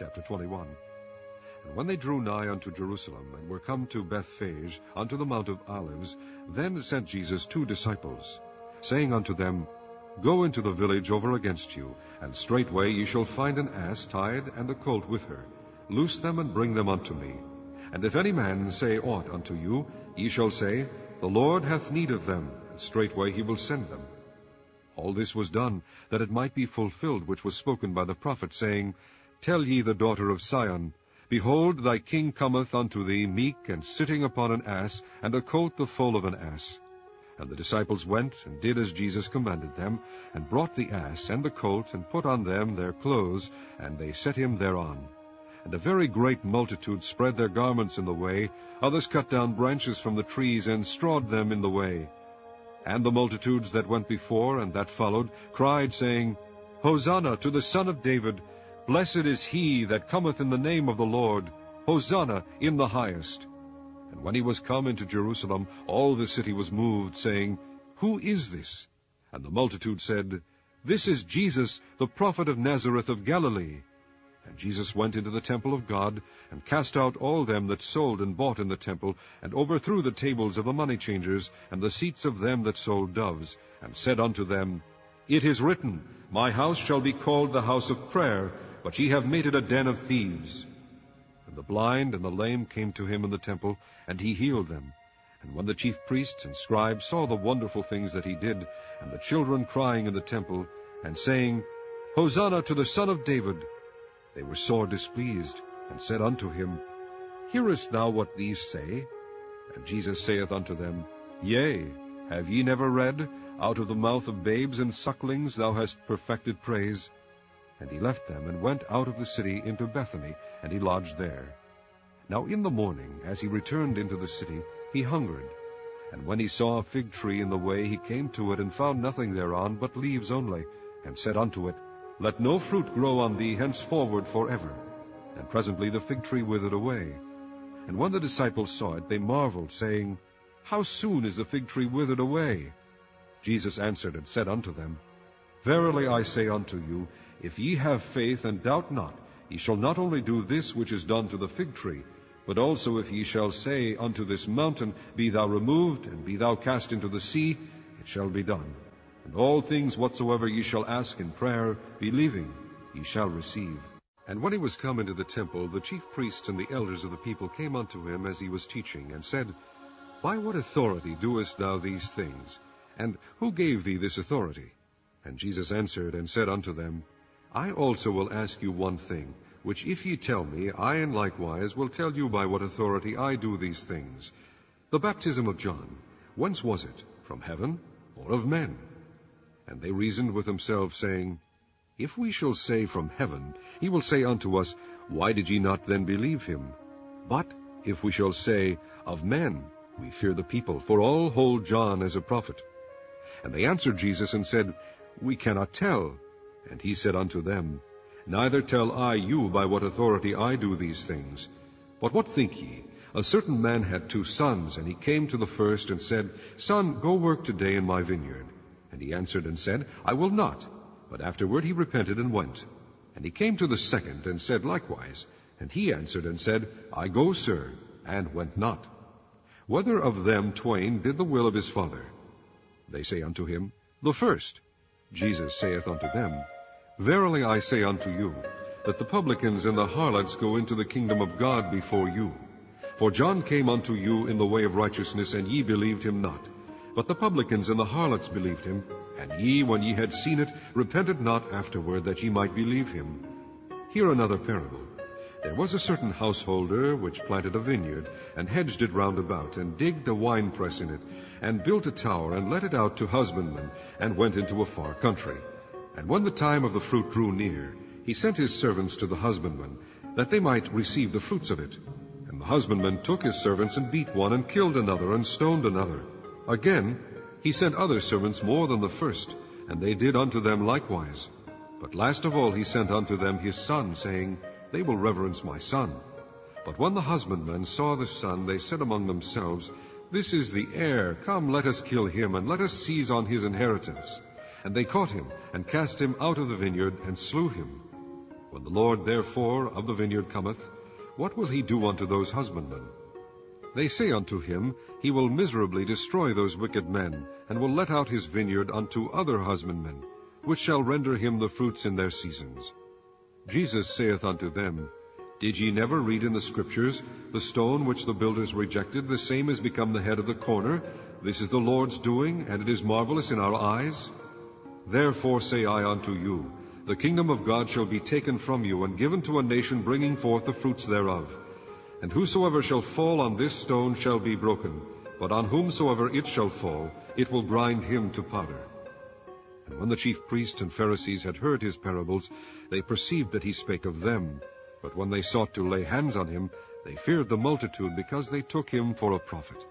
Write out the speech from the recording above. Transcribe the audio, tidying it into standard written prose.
Chapter 21. And when they drew nigh unto Jerusalem, and were come to Bethphage, unto the Mount of Olives, then sent Jesus 2 disciples, saying unto them, Go into the village over against you, and straightway ye shall find an ass tied, and a colt with her. Loose them, and bring them unto me. And if any man say aught unto you, ye shall say, The Lord hath need of them, and straightway he will send them. All this was done, that it might be fulfilled which was spoken by the prophet, saying, Tell ye the daughter of Sion, Behold, thy king cometh unto thee meek, and sitting upon an ass, and a colt the foal of an ass. And the disciples went, and did as Jesus commanded them, and brought the ass and the colt, and put on them their clothes, and they set him thereon. And a very great multitude spread their garments in the way, others cut down branches from the trees, and strawed them in the way. And the multitudes that went before and that followed cried, saying, Hosanna to the Son of David! Blessed is he that cometh in the name of the Lord! Hosanna in the highest! And when he was come into Jerusalem, all the city was moved, saying, Who is this? And the multitude said, This is Jesus, the prophet of Nazareth of Galilee. And Jesus went into the temple of God, and cast out all them that sold and bought in the temple, and overthrew the tables of the money changers, and the seats of them that sold doves, and said unto them, It is written, My house shall be called the house of prayer, but ye have made it a den of thieves. And the blind and the lame came to him in the temple, and he healed them. And when the chief priests and scribes saw the wonderful things that he did, and the children crying in the temple, and saying, Hosanna to the Son of David, they were sore displeased, and said unto him, Hearest thou what these say? And Jesus saith unto them, Yea, have ye never read, Out of the mouth of babes and sucklings thou hast perfected praise? And he left them, and went out of the city into Bethany, and he lodged there. Now in the morning, as he returned into the city, he hungered. And when he saw a fig tree in the way, he came to it, and found nothing thereon but leaves only, and said unto it, Let no fruit grow on thee henceforward forever. And presently the fig tree withered away. And when the disciples saw it, they marveled, saying, How soon is the fig tree withered away? Jesus answered and said unto them, Verily I say unto you, if ye have faith and doubt not, ye shall not only do this which is done to the fig tree, but also if ye shall say unto this mountain, Be thou removed, and be thou cast into the sea, it shall be done. And all things whatsoever ye shall ask in prayer, believing, ye shall receive. And when he was come into the temple, the chief priests and the elders of the people came unto him as he was teaching, and said, By what authority doest thou these things? And who gave thee this authority? And Jesus answered and said unto them, I also will ask you one thing, which if ye tell me, I in likewise will tell you by what authority I do these things. The baptism of John, whence was it? From heaven, or of men? And they reasoned with themselves, saying, If we shall say from heaven, he will say unto us, Why did ye not then believe him? But if we shall say, Of men, we fear the people, for all hold John as a prophet. And they answered Jesus and said, We cannot tell. And he said unto them, Neither tell I you by what authority I do these things. But what think ye? A certain man had 2 sons, and he came to the first, and said, Son, go work today in my vineyard. And he answered and said, I will not. But afterward he repented and went. And he came to the second, and said likewise. And he answered and said, I go, sir, and went not. Whether of them twain did the will of his father? They say unto him, The first. Jesus saith unto them, Verily I say unto you, that the publicans and the harlots go into the kingdom of God before you. For John came unto you in the way of righteousness, and ye believed him not. But the publicans and the harlots believed him, and ye, when ye had seen it, repented not afterward that ye might believe him. Hear another parable. There was a certain householder which planted a vineyard, and hedged it round about, and digged a winepress in it, and built a tower, and let it out to husbandmen, and went into a far country. And when the time of the fruit drew near, he sent his servants to the husbandmen, that they might receive the fruits of it. And the husbandmen took his servants, and beat one, and killed another, and stoned another. Again he sent other servants more than the first, and they did unto them likewise. But last of all he sent unto them his son, saying, They will reverence my son. But when the husbandmen saw the son, they said among themselves, This is the heir. Come, let us kill him, and let us seize on his inheritance. And they caught him, and cast him out of the vineyard, and slew him. When the Lord therefore of the vineyard cometh, what will he do unto those husbandmen? They say unto him, He will miserably destroy those wicked men, and will let out his vineyard unto other husbandmen, which shall render him the fruits in their seasons. Jesus saith unto them, Did ye never read in the Scriptures, The stone which the builders rejected, the same is become the head of the corner? This is the Lord's doing, and it is marvelous in our eyes. Therefore say I unto you, The kingdom of God shall be taken from you, and given to a nation bringing forth the fruits thereof. And whosoever shall fall on this stone shall be broken, but on whomsoever it shall fall, it will grind him to powder. And when the chief priests and Pharisees had heard his parables, they perceived that he spake of them. But when they sought to lay hands on him, they feared the multitude, because they took him for a prophet.